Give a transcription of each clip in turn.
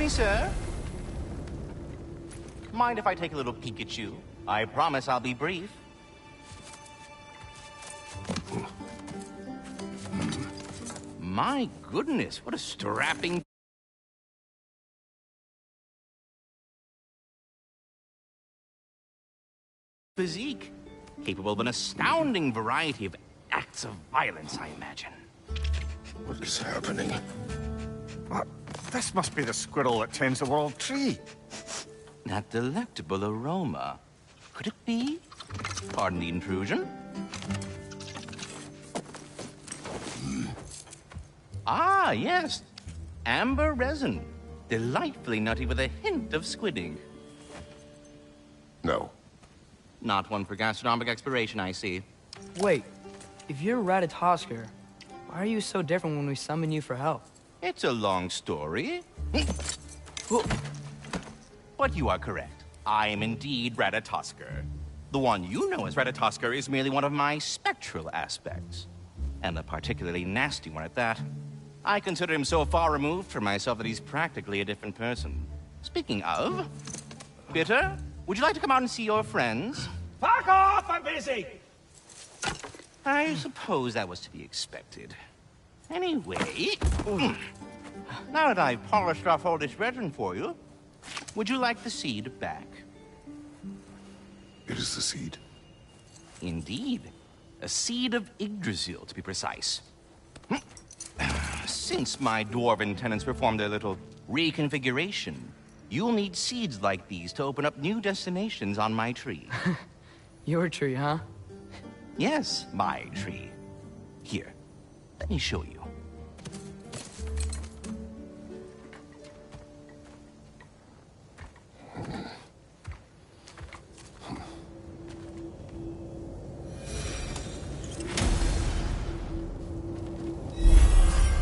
me, sir. Mind if I take a little peek at you? I promise I'll be brief. My goodness, what a strapping physique. Capable of an astounding variety of acts of violence, I imagine. What is happening? This must be the squirrel that tends the world tree. That delectable aroma. Could it be? Pardon the intrusion. Ah, yes. Amber resin. Delightfully nutty with a hint of squid ink. No. Not one for gastronomic exploration, I see. Wait, if you're Ratatosker, why are you so different when we summon you for help? It's a long story. But you are correct. I am indeed Ratatosker. The one you know as Ratatosker is merely one of my spectral aspects. And a particularly nasty one at that. I consider him so far removed from myself that he's practically a different person. Speaking of... Bitter, would you like to come out and see your friends? Fuck off! I'm busy! I suppose that was to be expected. Anyway... Now that I've polished off all this resin for you, would you like the seed back? It is the seed. Indeed. A seed of Yggdrasil, to be precise. Since my dwarven tenants performed their little reconfiguration, you'll need seeds like these to open up new destinations on my tree. Your tree, huh? Yes, my tree. Here, let me show you.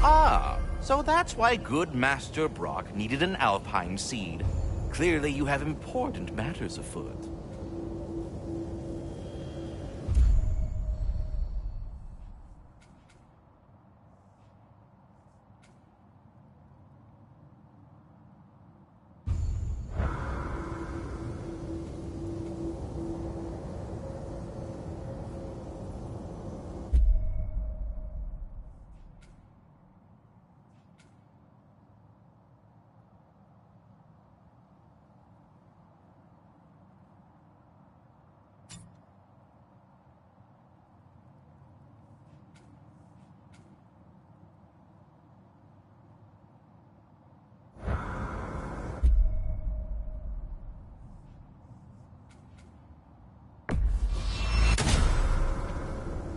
Ah, so that's why good Master Brock needed an Alpine seed. Clearly you have important matters afoot.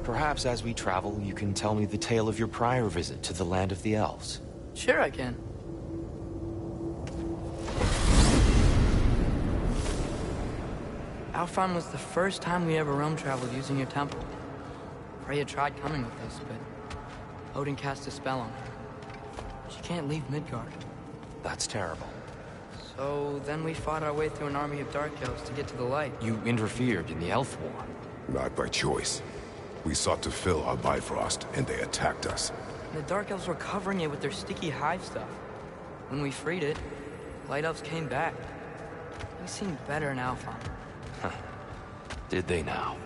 Perhaps as we travel, you can tell me the tale of your prior visit to the land of the elves. Sure I can. Alfheim was the first time we ever roam traveled using your temple. Freya tried coming with us, but Odin cast a spell on her. She can't leave Midgard. That's terrible. So then we fought our way through an army of dark elves to get to the light. You interfered in the elf war. Not by choice. We sought to fill our Bifrost, and they attacked us. The dark elves were covering it with their sticky hive stuff. When we freed it, light elves came back. We seemed better in Alfheim. Huh. Did they now?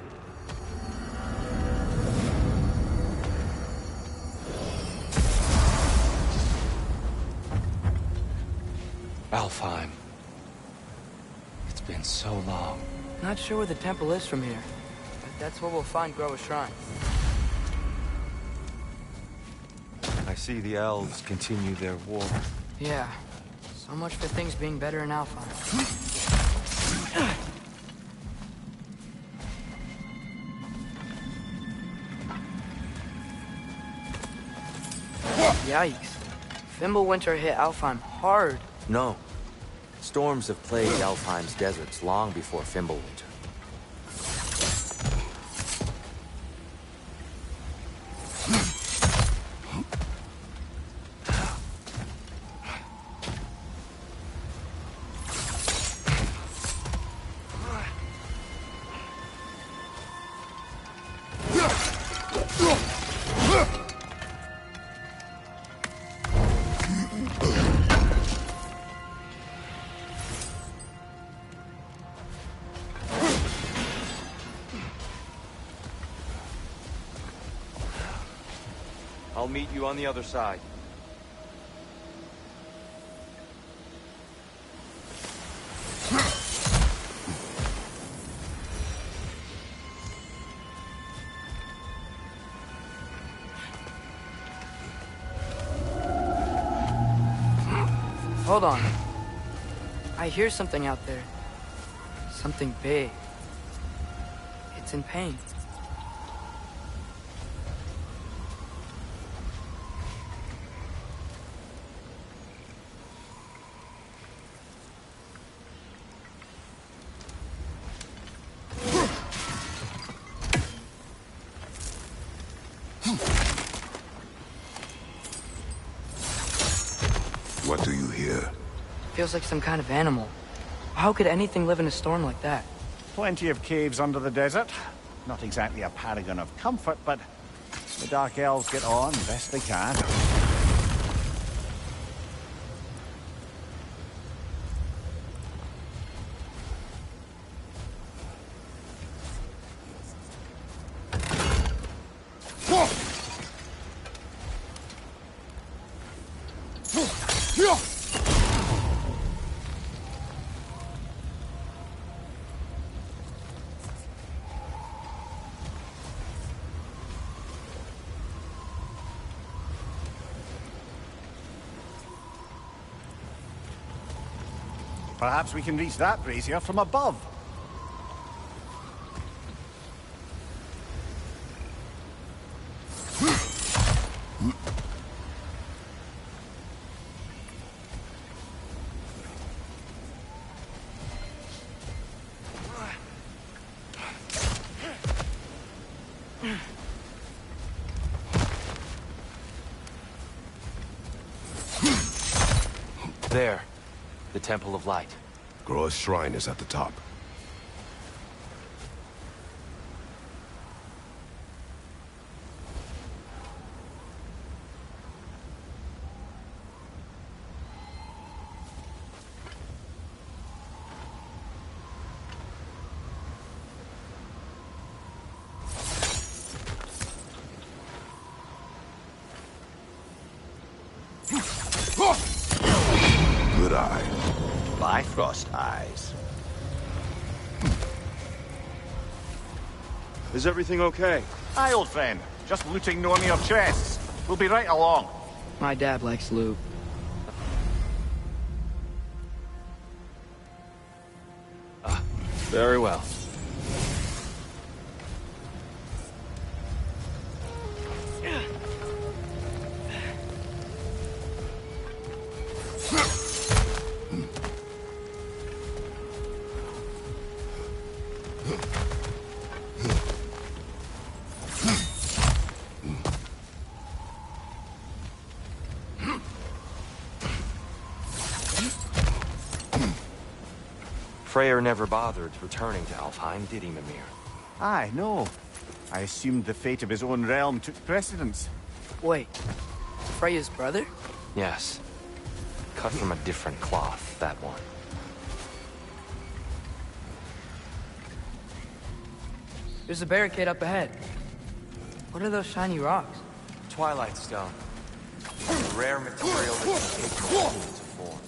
Alfheim. It's been so long. Not sure where the temple is from here, but that's where we'll find Groa's shrine. I see the elves continue their war. Yeah. So much for things being better in Alfheim. Yikes. Fimbulwinter hit Alfheim hard. No. Storms have plagued Alfheim's deserts long before Fimbulwinter. I'll meet you on the other side. Hold on. I hear something out there. Something big. It's in pain. What do you hear? Feels like some kind of animal. How could anything live in a storm like that? Plenty of caves under the desert. Not exactly a paragon of comfort, but the Dark Elves get on best they can. Perhaps we can reach that brazier from above. There. The Temple of Light. Groa's shrine is at the top. Good eye. Bifrost eyes. Is everything okay? Aye, old friend. Just looting no near chests. We'll be right along. My dad likes loot. Very well. Freyr never bothered returning to Alfheim, did he, Mimir? Aye, no. I assumed the fate of his own realm took precedence. Wait, Freya's brother? Yes. Cut from a different cloth, that one. There's a barricade up ahead. What are those shiny rocks? Twilight Stone. A rare material that can take multitudes of form.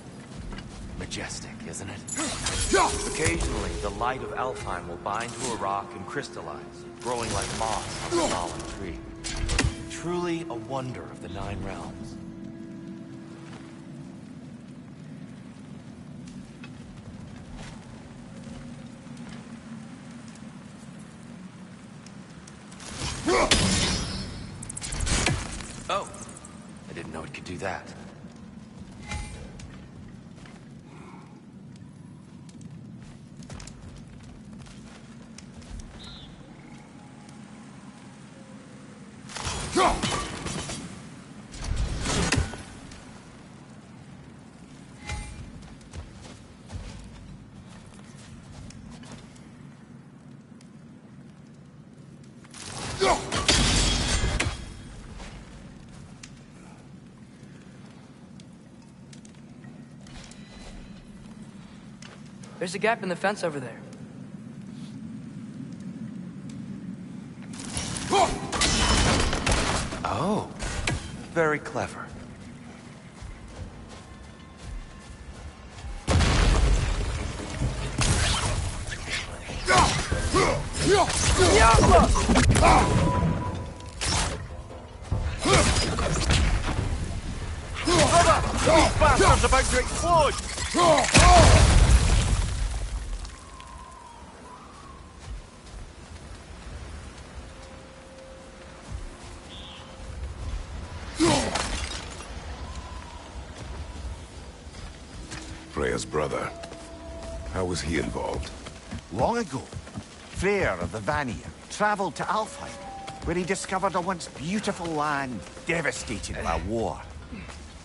Majestic, isn't it? Occasionally, the light of Alfheim will bind to a rock and crystallize, growing like moss on a fallen tree. Truly a wonder of the Nine Realms. Oh, I didn't know it could do that. There's a gap in the fence over there. Oh, Very clever. These bastards about to explode! Freya's brother. How was he involved? Long ago, Freyr of the Vanir traveled to Alfheim, where he discovered a once beautiful land devastated by war.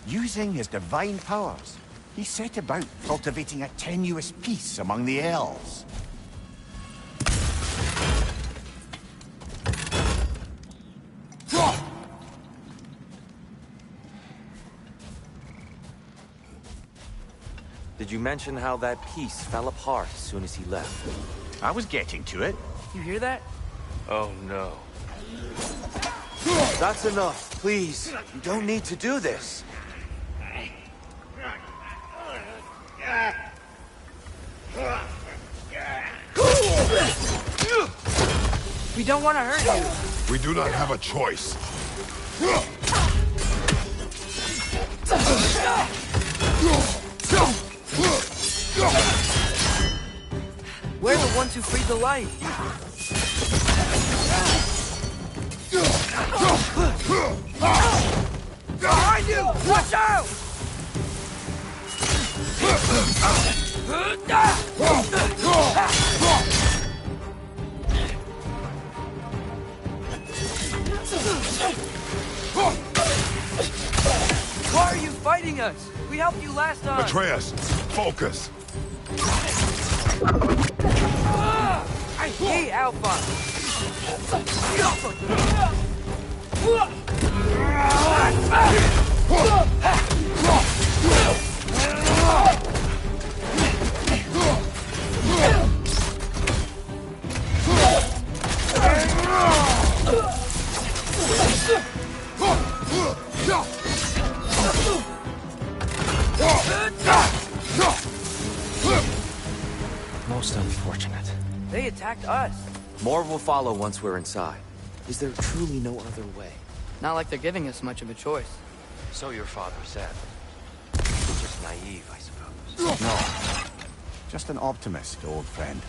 Using his divine powers, he set about cultivating a tenuous peace among the elves. Did you mention how that peace fell apart as soon as he left? I was getting to it. You hear that? Oh no. That's enough, please. You don't need to do this. We don't want to hurt you. We do not have a choice. We're the ones who freed the light. Behind you! Watch out! Why are you fighting us? We helped you last time. Atreus, focus. I hate Alpha. Most unfortunate. They attacked us. More will follow once we're inside. Is there truly no other way? Not like they're giving us much of a choice. So your father said. Just naive, I suppose. No. Just an optimist, old friend.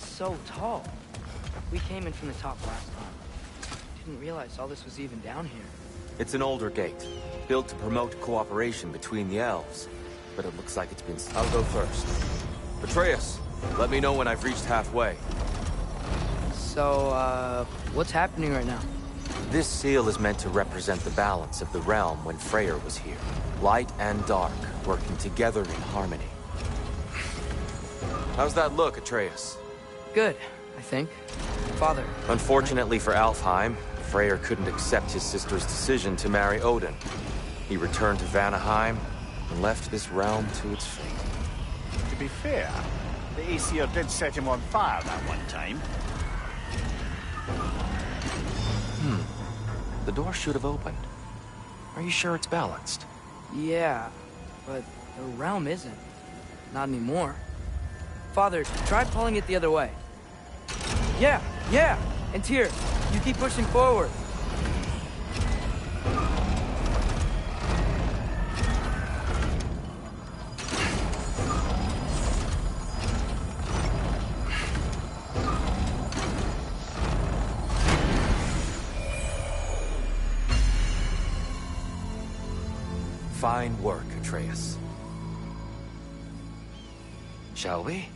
So tall. We came in from the top last time. Didn't realize all this was even down here. It's an older gate, built to promote cooperation between the elves. But it looks like it's been... I'll go first. Atreus, let me know when I've reached halfway. So, what's happening right now? This seal is meant to represent the balance of the realm when Freyr was here. Light and dark, working together in harmony. How's that look, Atreus? Good, I think. Father. Unfortunately for Alfheim, Freyr couldn't accept his sister's decision to marry Odin. He returned to Vanaheim and left this realm to its fate. To be fair, the Aesir did set him on fire that one time. The door should have opened. Are you sure it's balanced? Yeah, but the realm isn't. Not anymore. Father, try pulling it the other way. Yeah! And Tyr, you keep pushing forward. Fine work, Atreus. Shall we?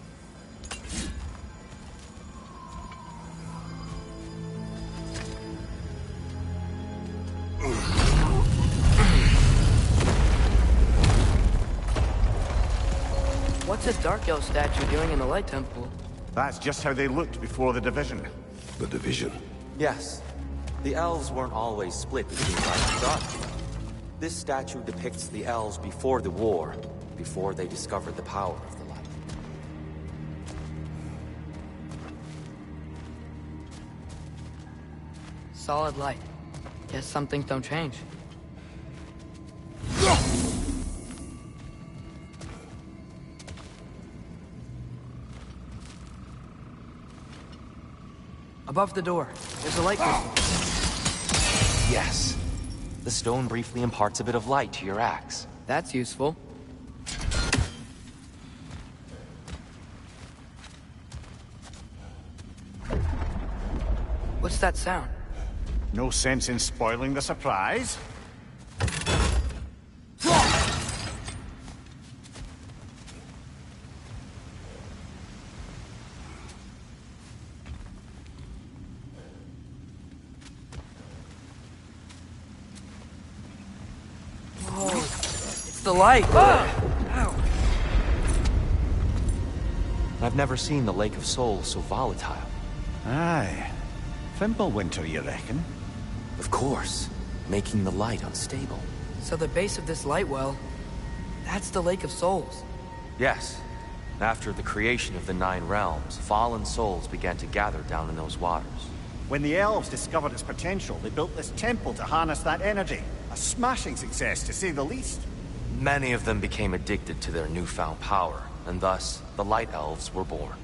What's a Dark Elf statue doing in the Light Temple? That's just how they looked before the division. The division. Yes. The elves weren't always split between light and dark. This statue depicts the elves before the war, before they discovered the power of the light. Solid light. Guess some things don't change. Above the door, there's a light crystal. Yes. The stone briefly imparts a bit of light to your axe. That's useful. What's that sound? No sense in spoiling the surprise. The light! Ah! Ow. I've never seen the Lake of Souls so volatile. Aye. Fimbulwinter, you reckon? Of course, making the light unstable. So the base of this light well, that's the Lake of Souls. Yes. After the creation of the Nine Realms, fallen souls began to gather down in those waters. When the elves discovered its potential, they built this temple to harness that energy. A smashing success, to say the least. Many of them became addicted to their newfound power, and thus, the Light Elves were born.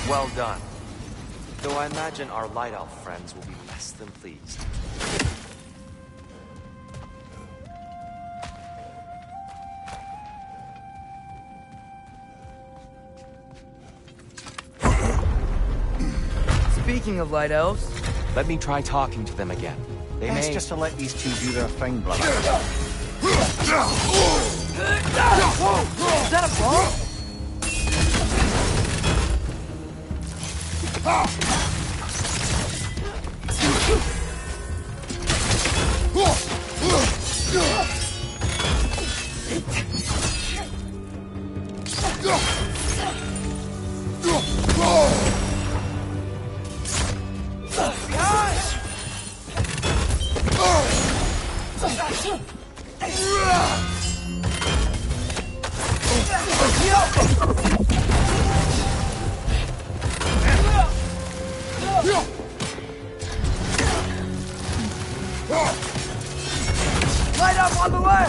Well done. Though I imagine our Light Elf friends will be less than pleased. Speaking of Light Elves... Let me try talking to them again. It's just to let these two do their thing, brother. Is that a bomb? Light up on the way!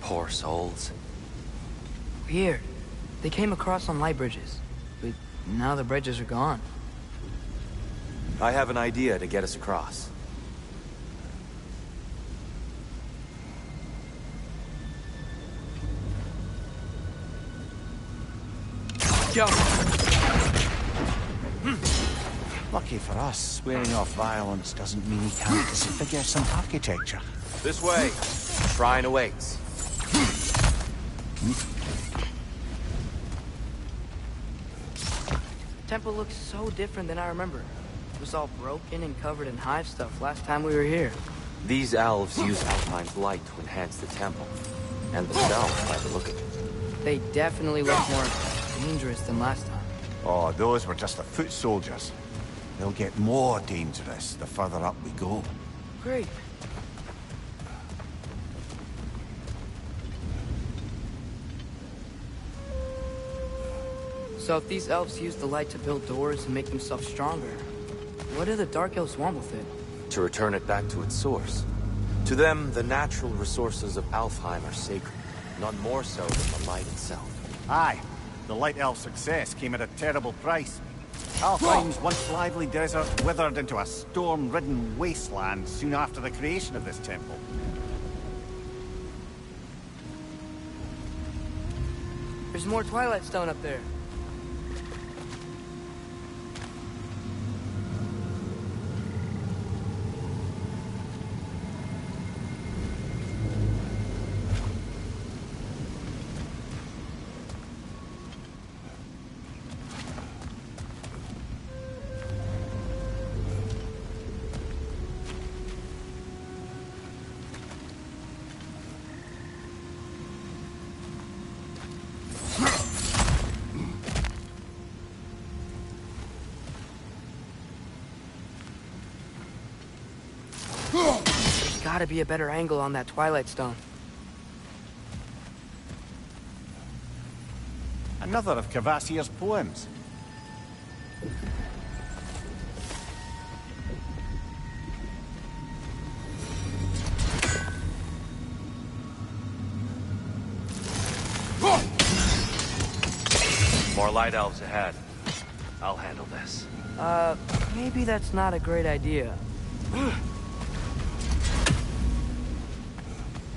Poor souls. Weird. They came across on light bridges, but now the bridges are gone. I have an idea to get us across. go. Lucky for us, swearing off violence doesn't mean he can't disfigure some architecture. This way. Shrine awaits. Temple looks so different than I remember. It was all broken and covered in hive stuff last time we were here. These elves use Alphine's light to enhance the temple. And the cells, by the look of it. They definitely look more dangerous than last time. Oh, those were just the foot soldiers. They'll get more dangerous the further up we go. Great. So if these elves use the light to build doors and make themselves stronger, what do the Dark Elves want with it? To return it back to its source. To them, the natural resources of Alfheim are sacred, none more so than the light itself. Aye, the Light Elf success came at a terrible price. Alfheim's once lively desert withered into a storm-ridden wasteland soon after the creation of this temple. There's more Twilight Stone up there. There's gotta be a better angle on that Twilight Stone. Another of Cavassier's poems. More light elves ahead. I'll handle this. Maybe that's not a great idea.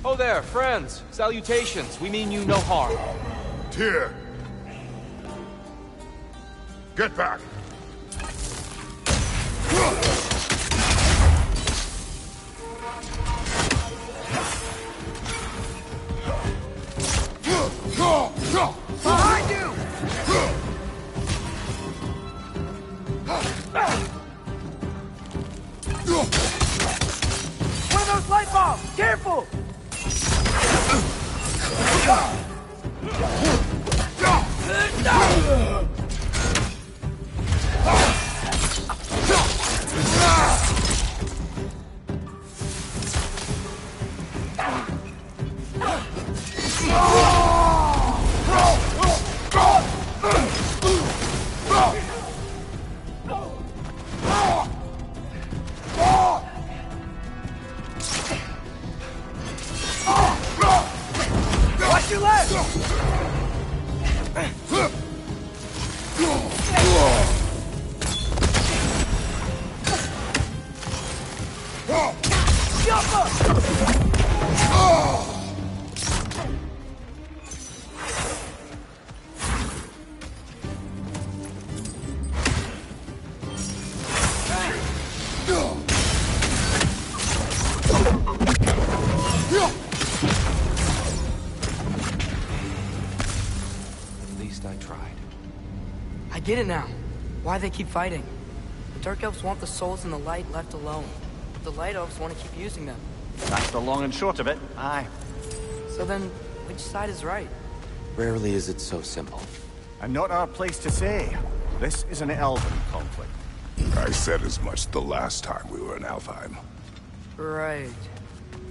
Oh there, friends. Salutations. We mean you no harm. Tyr! Get back! Behind you! One of those light bulbs! Careful! Watch your left! At least I tried. I get it now. Why they keep fighting. The Dark Elves want the souls in the light left alone. But the Light Elves want to keep using them. That's the long and short of it. Aye. So then, which side is right? Rarely is it so simple. And not our place to say. This is an elven conflict. I said as much the last time we were in Alfheim. Right.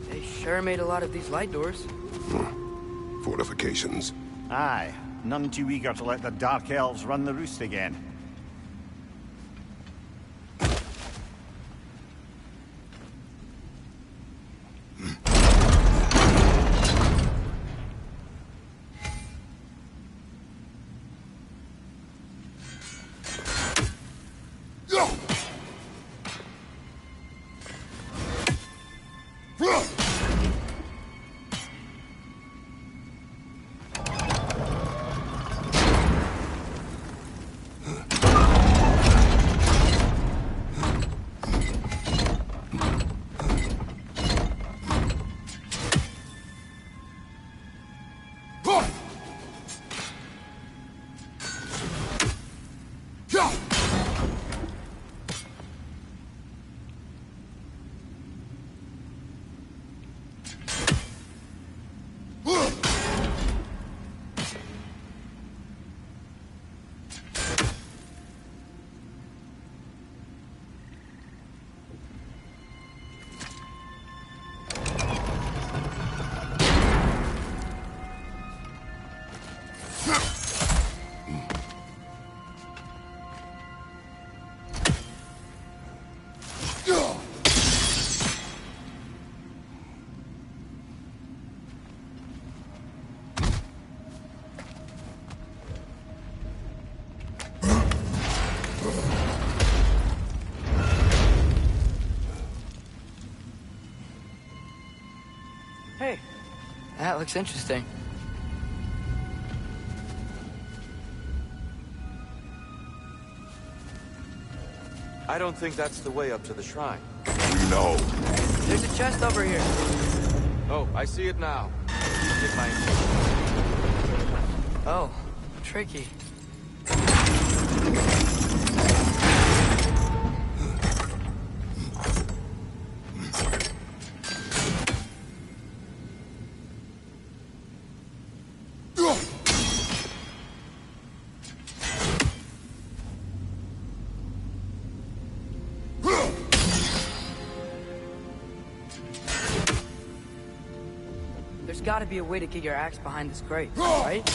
They sure made a lot of these light doors. Fortifications. Aye. None too eager to let the Dark Elves run the roost again. looks interesting. I don't think that's the way up to the shrine. We know. There's a chest over here. Oh, I see it now. Get my... Oh, tricky. There's gotta be a way to get your axe behind this crate, right?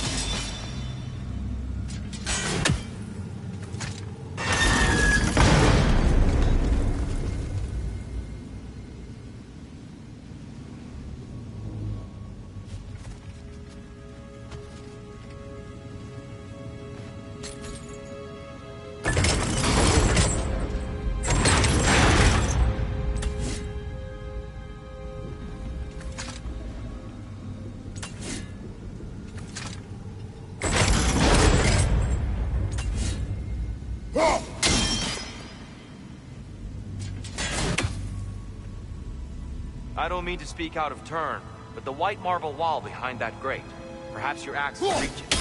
I don't mean to speak out of turn, but the white marble wall behind that grate. Perhaps your axe can reach it.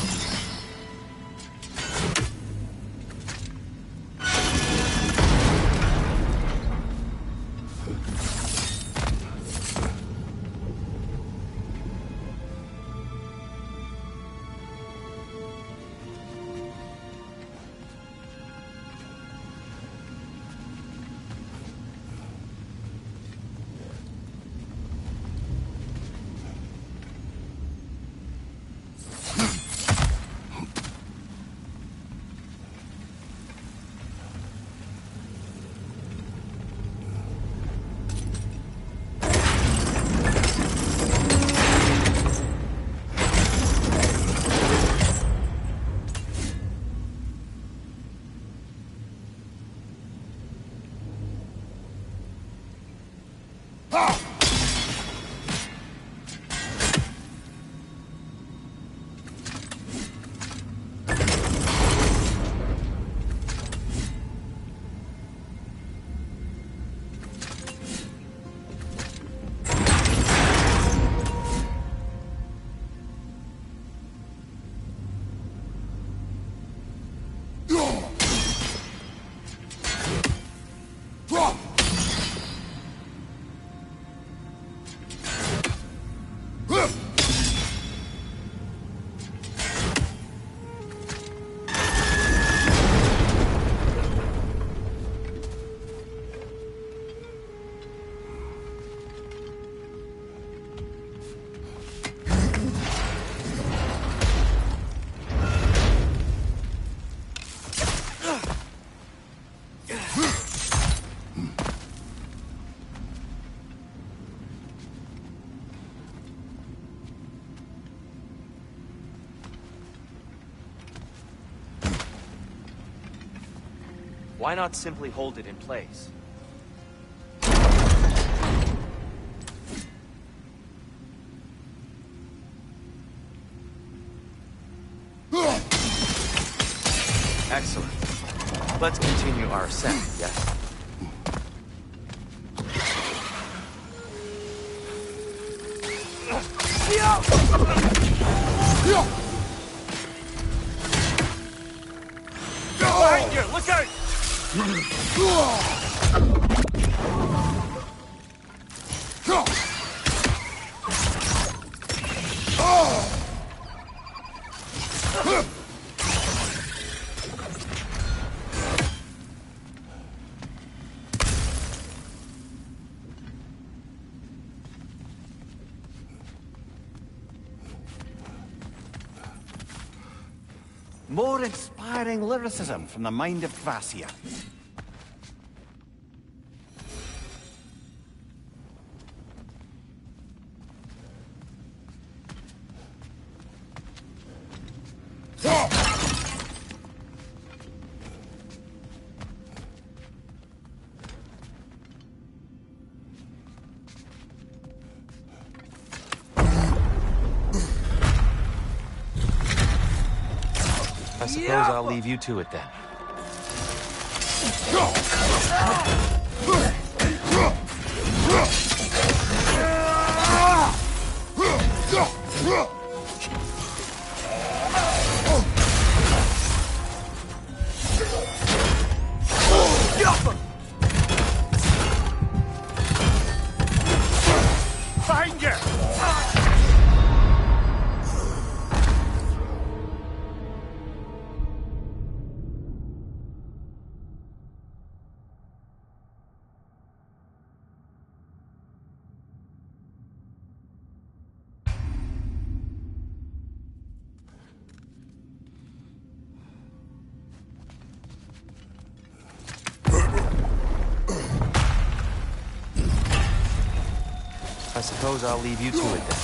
Why not simply hold it in place? Excellent. Let's continue our ascent, yes? Behind you! Look out! More inspiring lyricism from the mind of Gracia. I suppose I'll leave you to it then. Find you! I suppose I'll leave you to it then.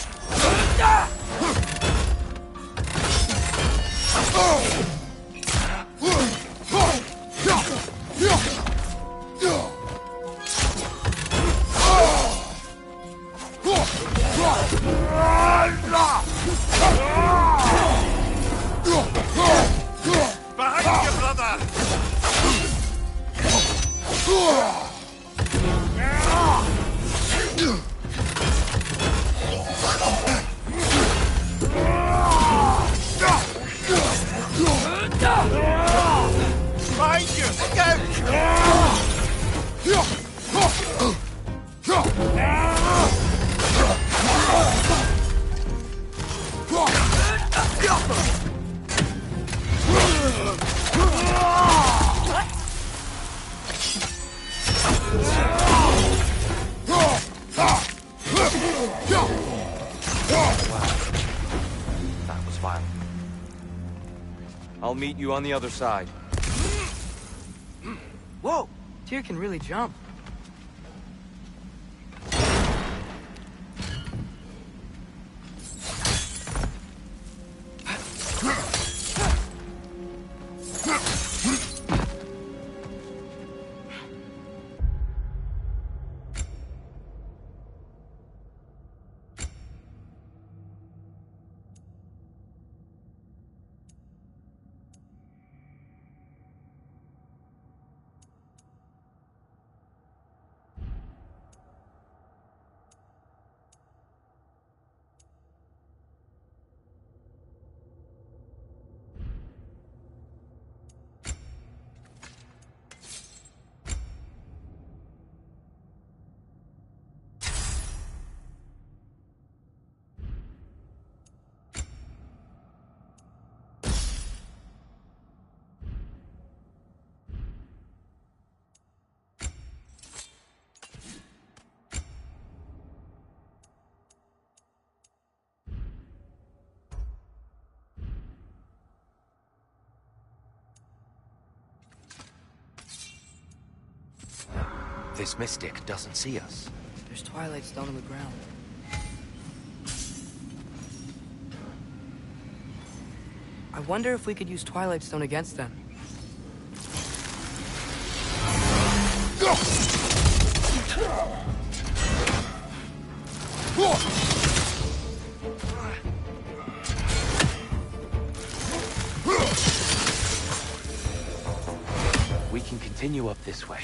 Behind you, brother! Behind you! That was violent. I'll meet you on the other side. Whoa! Tyr can really jump. This mystic doesn't see us. There's Twilight Stone on the ground. I wonder if we could use Twilight Stone against them. We can continue up this way.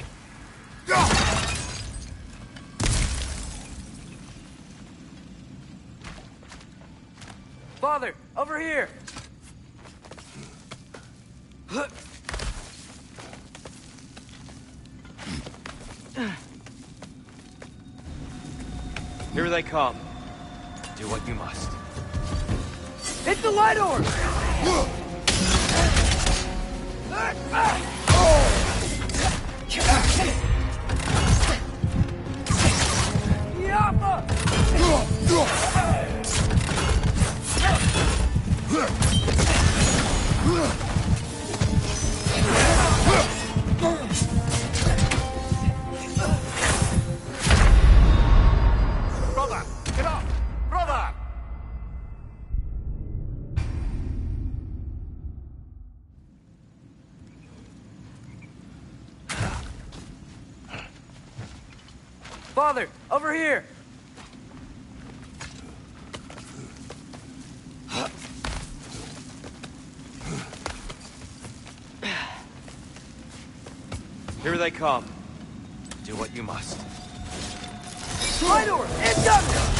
Father, over here! Here they come. Do what you must. Hit the light orb! Brother! Get up! Brother! Father, over here! Here they come. Do what you must. Spider! Incoming!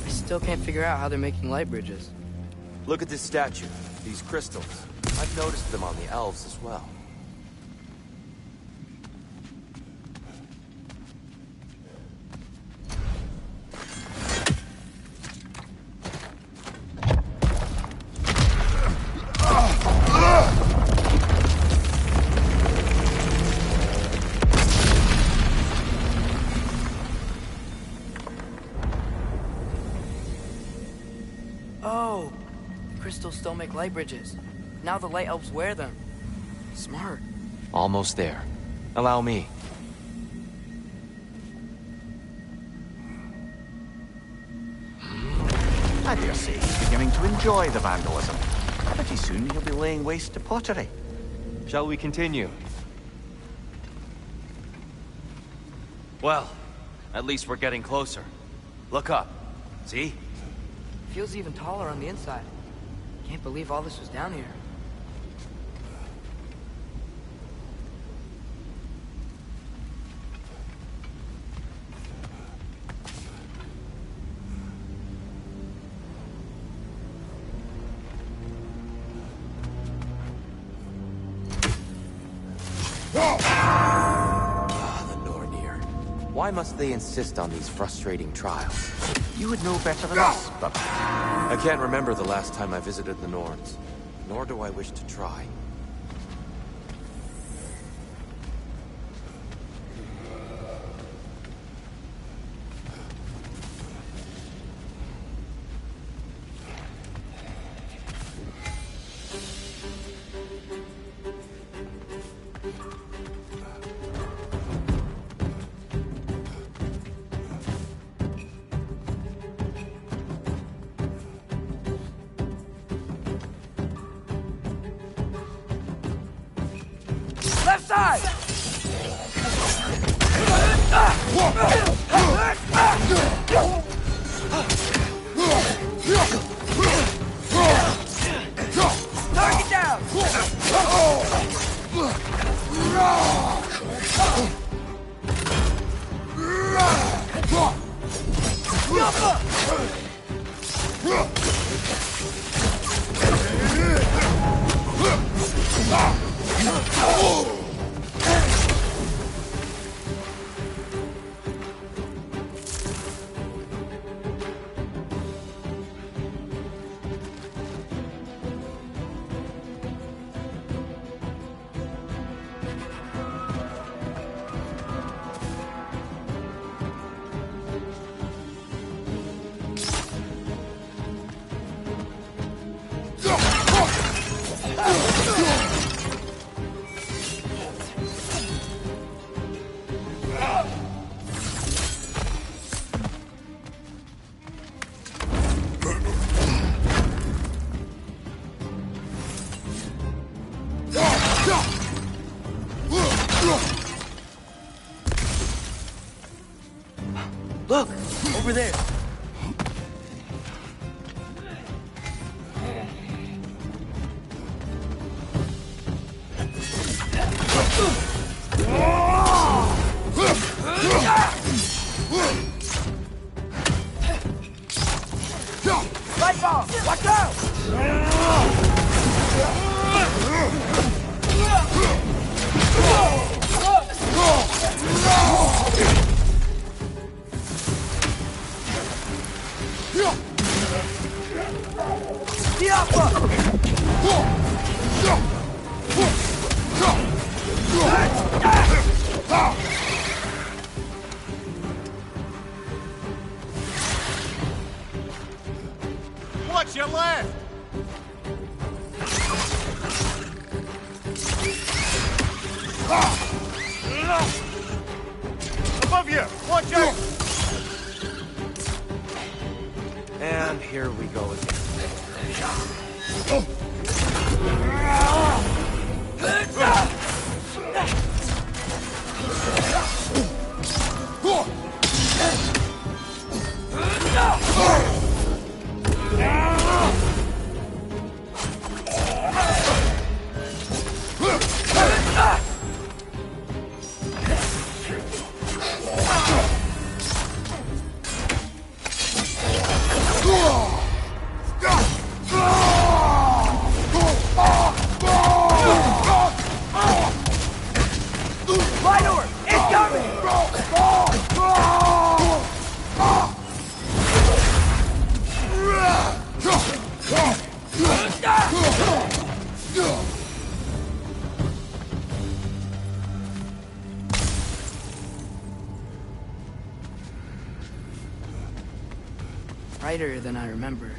I still can't figure out how they're making light bridges. Look at this statue, these crystals. I've noticed them on the elves as well. Oh, the crystals still make light bridges. Now the light elves wear them. Smart. Almost there. Allow me. I dare say he's beginning to enjoy the vandalism. Pretty soon he'll be laying waste to pottery. Shall we continue? Well, at least we're getting closer. Look up. See? Feels even taller on the inside. Can't believe all this was down here. Why must they insist on these frustrating trials? You would know better than us, but... I can't remember the last time I visited the Norns, nor do I wish to try. Left side! Target down! Look! Over there! Light bomb! Watch out! Diablo! Watch your left! Above you! Watch out! And here we go again. Brighter than I remember.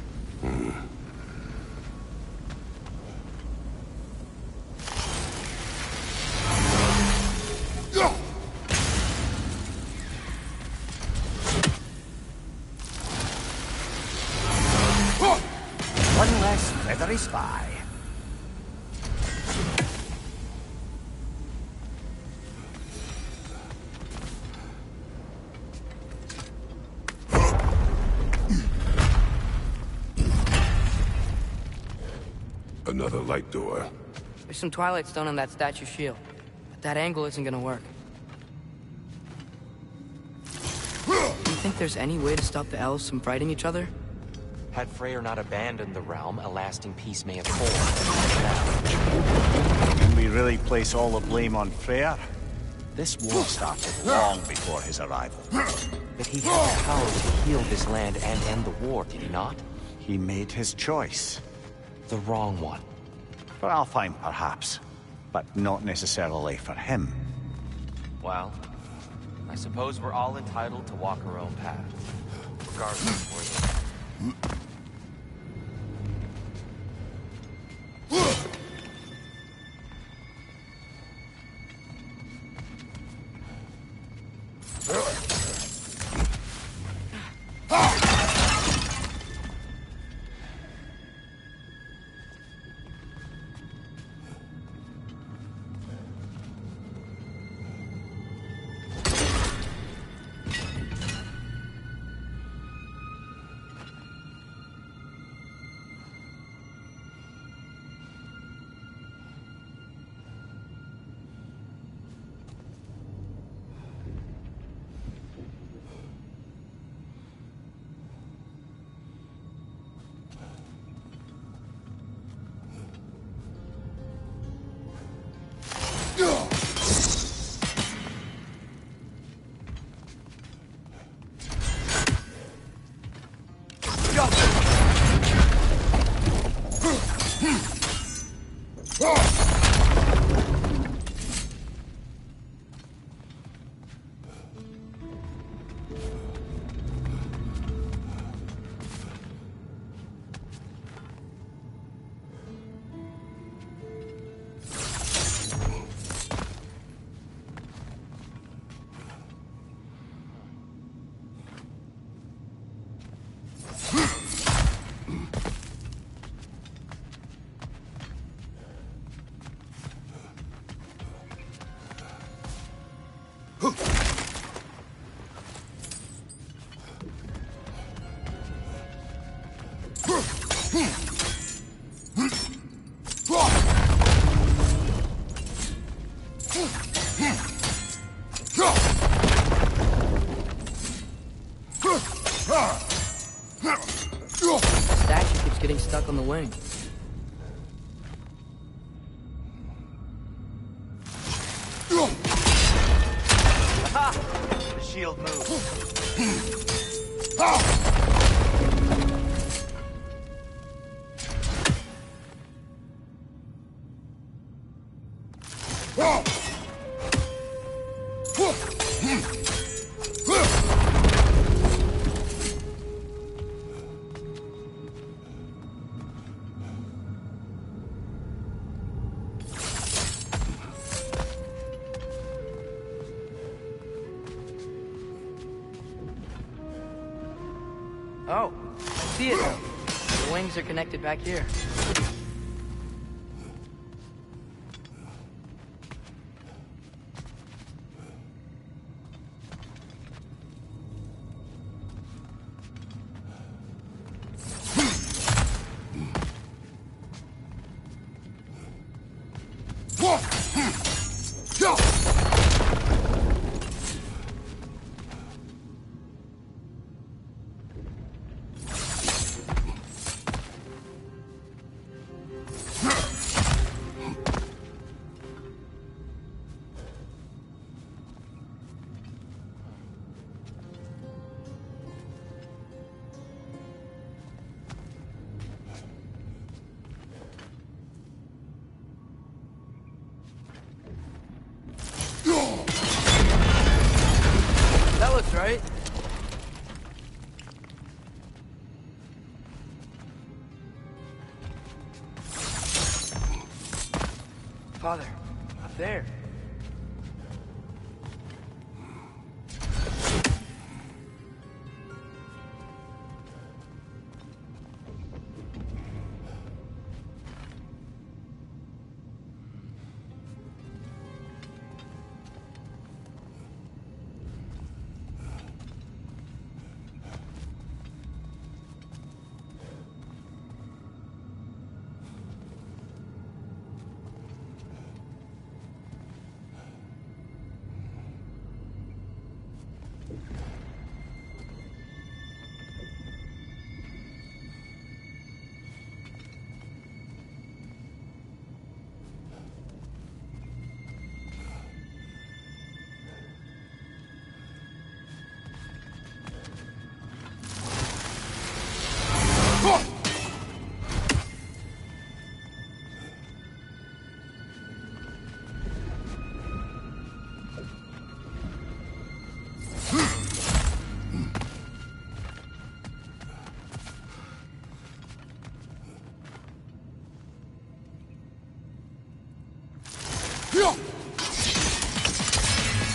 One less feathery spy. Another light door. There's some Twilight Stone on that statue shield, but that angle isn't gonna work. Do you think there's any way to stop the elves from fighting each other? Had Freyr not abandoned the realm, a lasting peace may have formed. Can we really place all the blame on Freyr? This war started long before his arrival. But he had the power to heal this land and end the war, did he not? He made his choice. The wrong one. For Alfheim, perhaps. But not necessarily for him. Well, I suppose we're all entitled to walk our own path. Regardless of where getting stuck on the wing. Aha! The shield moved. see it though. The wings are connected back here. That looks right. Father, up there.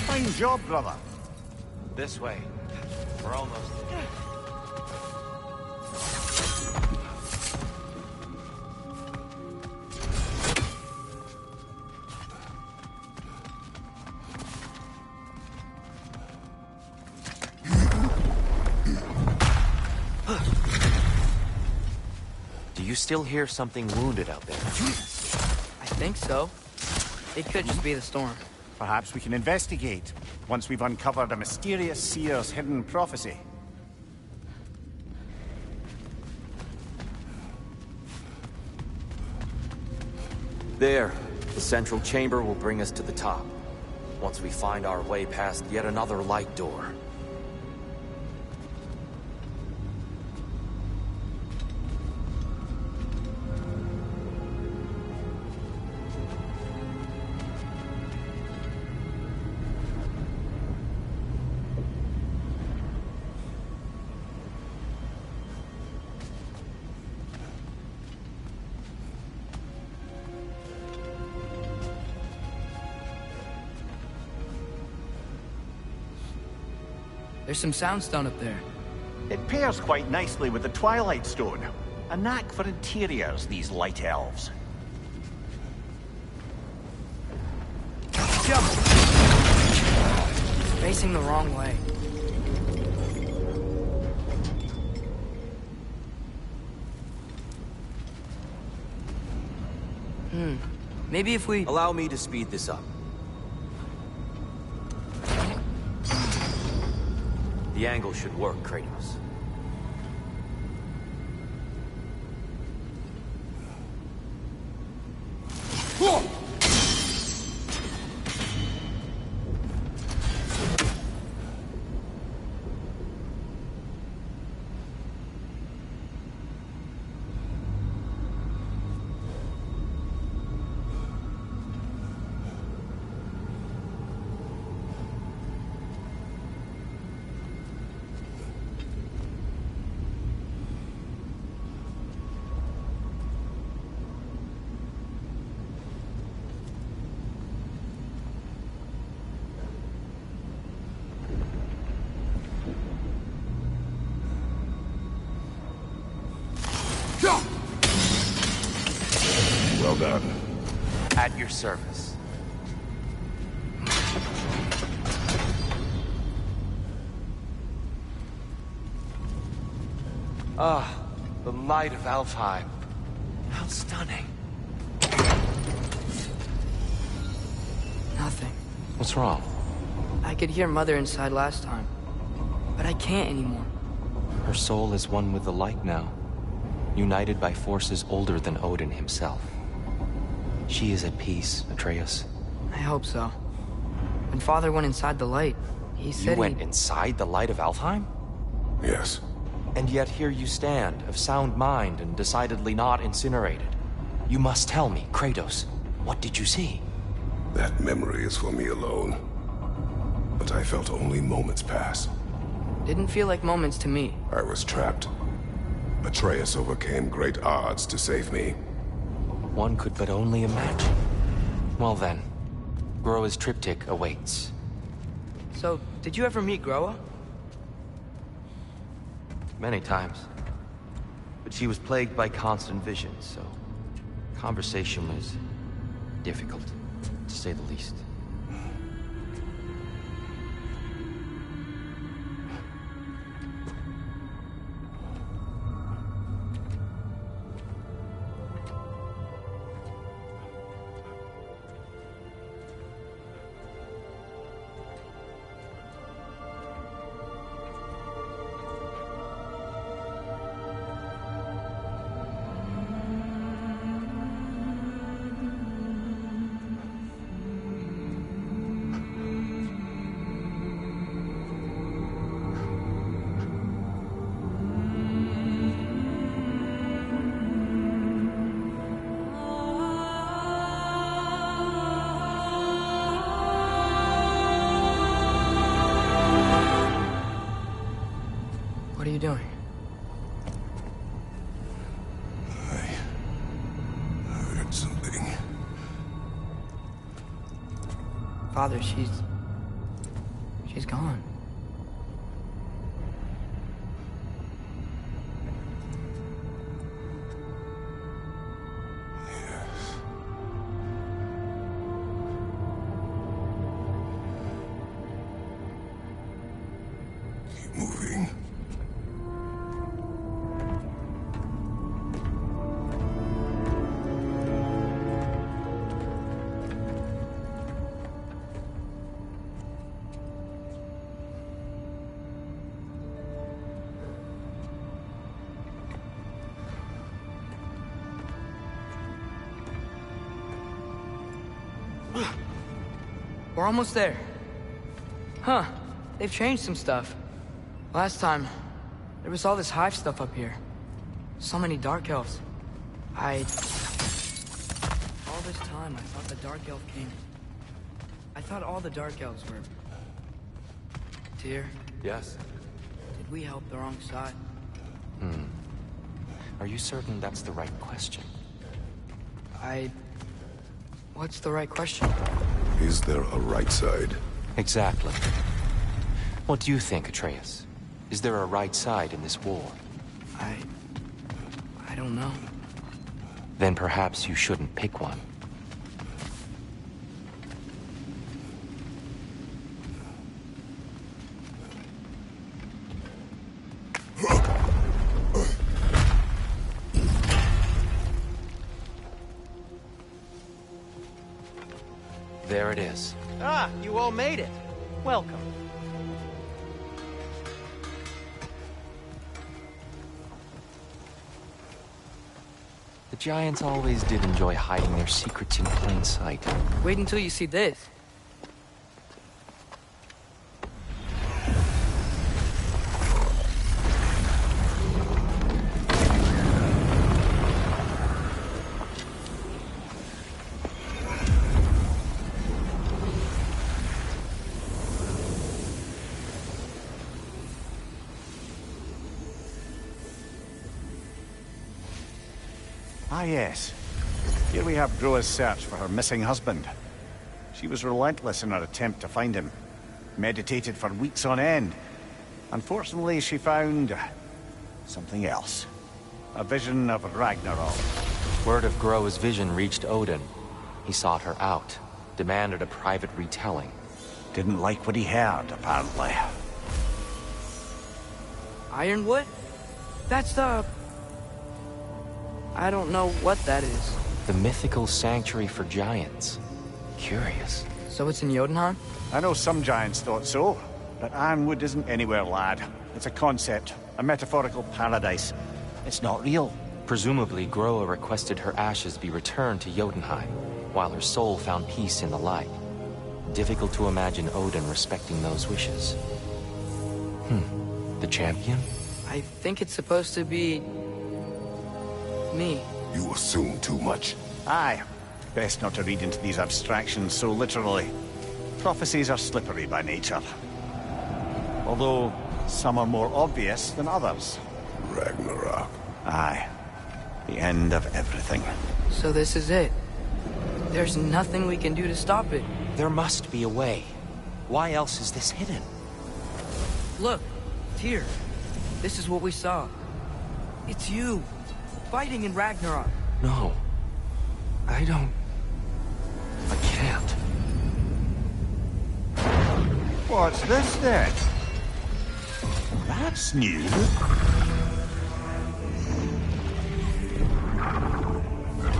Fine job, brother. This way. We're almost there. Do you still hear something wounded out there? I think so. It could just be the storm. Perhaps we can investigate, once we've uncovered a mysterious seer's hidden prophecy. There. The central chamber will bring us to the top. Once we find our way past yet another light door. There's some soundstone up there. It pairs quite nicely with the Twilight Stone. A knack for interiors, these light elves. Jump! It's facing the wrong way. Maybe if we... Allow me to speed this up. The angle should work, Kratos. Well done. At your service. Ah, the light of Alfheim. How stunning. Nothing. What's wrong? I could hear Mother inside last time, but I can't anymore. Her soul is one with the light now, united by forces older than Odin himself. She is at peace, Atreus. I hope so. When Father went inside the light, he said You went inside the light of Alfheim? Yes. And yet here you stand, of sound mind and decidedly not incinerated. You must tell me, Kratos, what did you see? That memory is for me alone. But I felt only moments pass. Didn't feel like moments to me. I was trapped. Atreus overcame great odds to save me. One could but only imagine. Well then, Groa's triptych awaits. So, did you ever meet Groa? Many times. But she was plagued by constant visions, so conversation was difficult, to say the least. What are you doing? I heard something. Father, she's gone. Keep moving. We're almost there. Huh. They've changed some stuff. Last time, there was all this hive stuff up here. So many Dark Elves. All this time, I thought the Dark Elf king... I thought all the Dark Elves were... Tyr, Yes? did we help the wrong side? Are you certain that's the right question? What's the right question? Is there a right side? Exactly. What do you think, Atreus? Is there a right side in this war? I don't know. Then perhaps you shouldn't pick one. There it is. Ah, you all made it. Welcome. The giants always did enjoy hiding their secrets in plain sight. Wait until you see this. Ah, yes. Here we have Groa's search for her missing husband. She was relentless in her attempt to find him. Meditated for weeks on end. Unfortunately, she found... something else. A vision of Ragnarok. Word of Groa's vision reached Odin. He sought her out, demanded a private retelling. Didn't like what he heard, apparently. Ironwood? That's the... I don't know what that is. The mythical sanctuary for giants. Curious. So it's in Jotunheim? I know some giants thought so, but Ironwood isn't anywhere, lad. It's a concept, a metaphorical paradise. It's not real. Presumably, Groa requested her ashes be returned to Jotunheim, while her soul found peace in the light. Difficult to imagine Odin respecting those wishes. The champion? I think it's supposed to be... me. You assume too much. Aye. Best not to read into these abstractions so literally. Prophecies are slippery by nature. Although, some are more obvious than others. Ragnarok. Aye. The end of everything. So this is it. There's nothing we can do to stop it. There must be a way. Why else is this hidden? Look, Tyr. This is what we saw. It's you, fighting in Ragnarok. No. I can't. What's this then? That's new.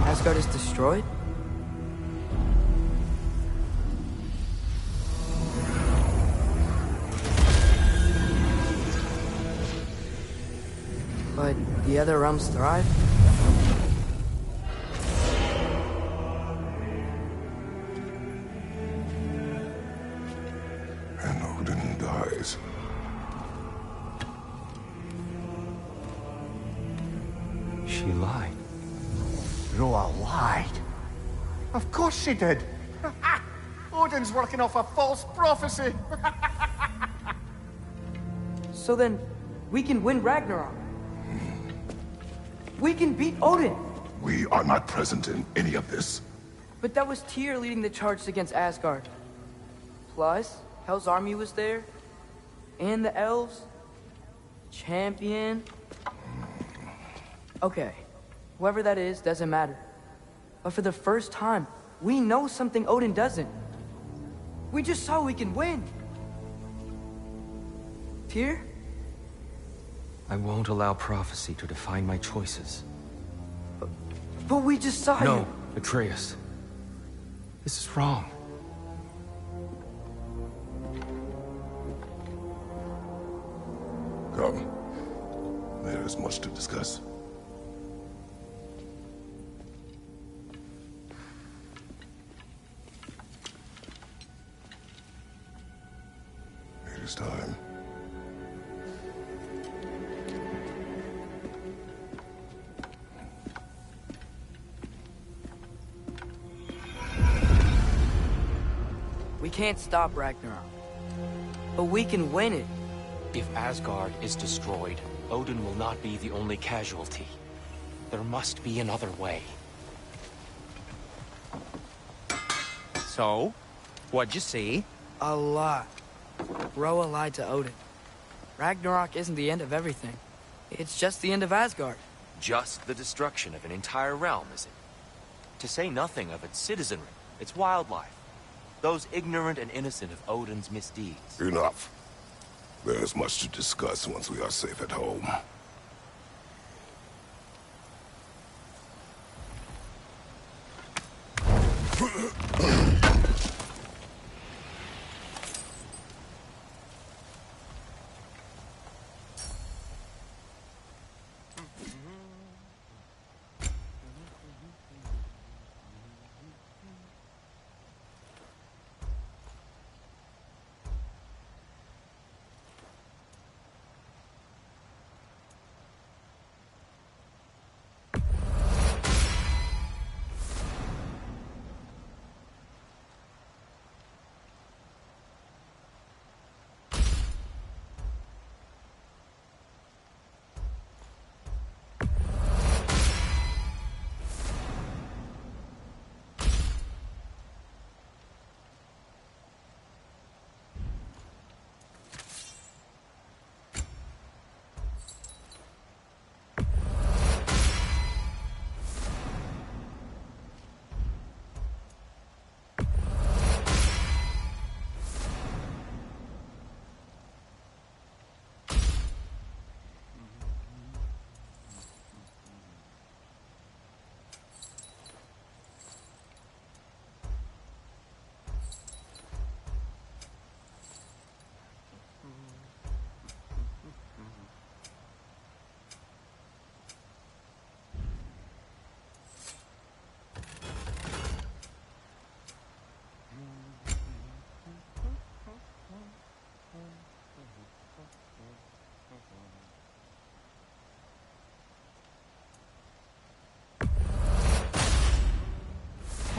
Asgard is destroyed? But the other realms thrive? And Odin dies. She lied. Groa lied. Of course she did. Odin's working off a false prophecy. So then, we can win Ragnarok. We can beat Odin. We are not present in any of this. But that was Tyr leading the charge against Asgard. Plus, Hell's army was there. And the elves. Champion. Okay. Whoever that is doesn't matter. But for the first time, we know something Odin doesn't. We just saw we can win. Tyr? I won't allow prophecy to define my choices. But we just saw No, you. Atreus. This is wrong. Come. There is much to discuss. It is time. We can't stop Ragnarok. But we can win it. If Asgard is destroyed, Odin will not be the only casualty. There must be another way. So, what'd you see? A lot. Groa lied to Odin. Ragnarok isn't the end of everything. It's just the end of Asgard. Just the destruction of an entire realm, is it? To say nothing of its citizenry, its wildlife. Those ignorant and innocent of Odin's misdeeds. Enough. There is much to discuss once we are safe at home.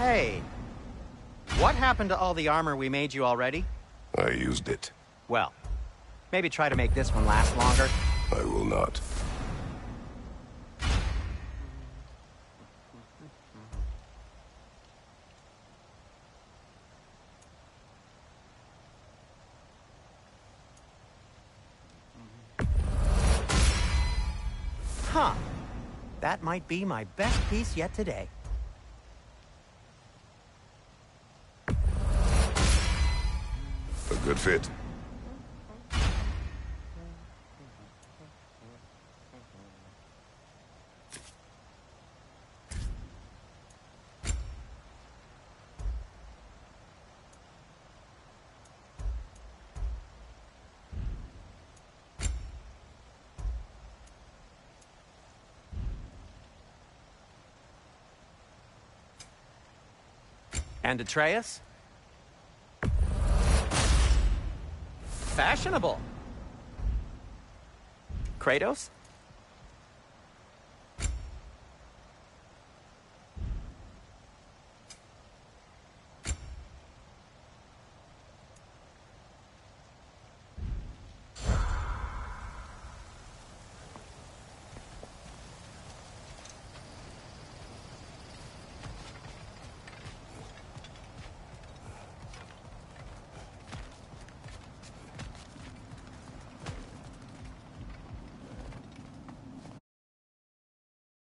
Hey, what happened to all the armor we made you already? I used it. Well, maybe try to make this one last longer. I will not. Huh. That might be my best piece yet today. A good fit. And Atreus? Fashionable. Kratos?